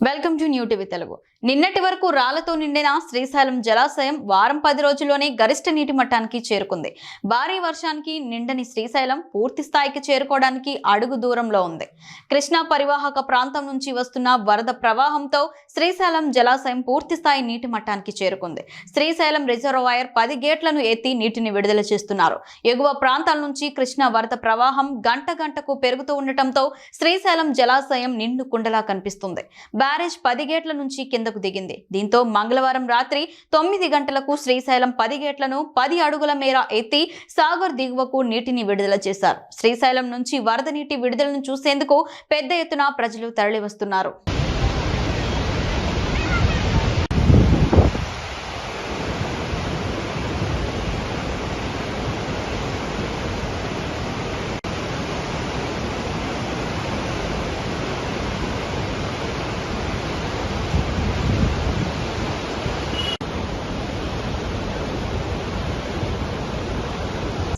Welcome to new TV Telugu. నిన్నటి వరకు రాళ్లతో నిండిన శ్రీశైలం జలాశయం వారం 10 రోజుల్లోనే గరిష్ట నీటి మట్టానికి చేరుకుంది. భారీ వర్షానికి నిండని శ్రీశైలం పూర్తి స్థాయికి చేరుకోవడానికి అడుగు దూరంలో ఉంది. కృష్ణా పరివాహక ప్రాంతం నుంచి వస్తున్న వరద ప్రవాహంతో శ్రీశైలం జలాశయం పూర్తి స్థాయి నీటి మట్టానికి చేరుకుంది. శ్రీశైలం రిజర్వాయర్ 10 గేట్లను ఎత్తి నీటిని విడుదల చేస్తున్నారు. ఎగువ ప్రాంతాల నుంచి కృష్ణా వరద ప్రవాహం గంట గంటకు పెరుగుతూ ఉండటంతో శ్రీశైలం జలాశయం నిండు కుండలా కనిపిస్తుంది. బ్యారేజ్ 10 గేట్ల నుంచి కిందకు దిగింది. దీంతో మంగళవారం రాత్రి 9 గంటలకు శ్రీశైలం 10 గేట్లను 10 అడుగుల మేర ఎత్తి సాగర్ దిగువకు నీటిని విడుదల చేశారు. శ్రీశైలం నుంచి వరద నీటి విడుదలను చూసేందుకు పెద్ద ఎత్తున ప్రజలు తరలివస్తున్నారు.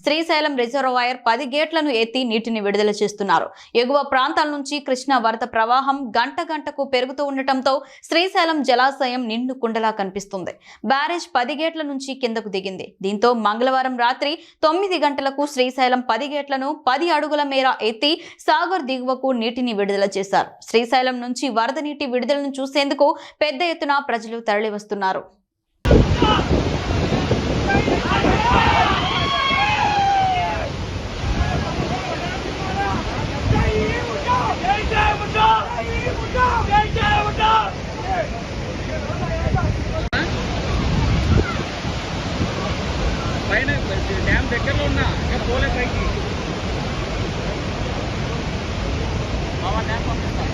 శ్రీశైలం రిజర్వాయర్ 10 గేట్లను ఎత్తి నీటిని విడుదల చేస్తున్నారు. ఎగువ ప్రాంతాల నుంచి కృష్ణా వరద ప్రవాహం గంట గంటకు పెరుగుతూ ఉండటంతో శ్రీశైలం జలాశయం నిండు కుండలా కనిపిస్తుంది. బ్యారేజ్ 10 గేట్ల నుంచి కిందకు దిగింది. దీంతో మంగళవారం రాత్రి 9 గంటలకు శ్రీశైలం 10 గేట్లను 10 అడుగుల మేర ఎత్తి సాగర్ దిగువకు నీటిని విడుదల చేశారు. శ్రీశైలం నుంచి వరద నీటి విడుదలను చూసేందుకు పెద్ద ఎత్తున ప్రజలు తరలివస్తున్నారు. పైన డ్యామ్ దగ్గరలో ఉన్నా ఇంకా పోలే పైకి డ్యామ్ పంపిస్తా.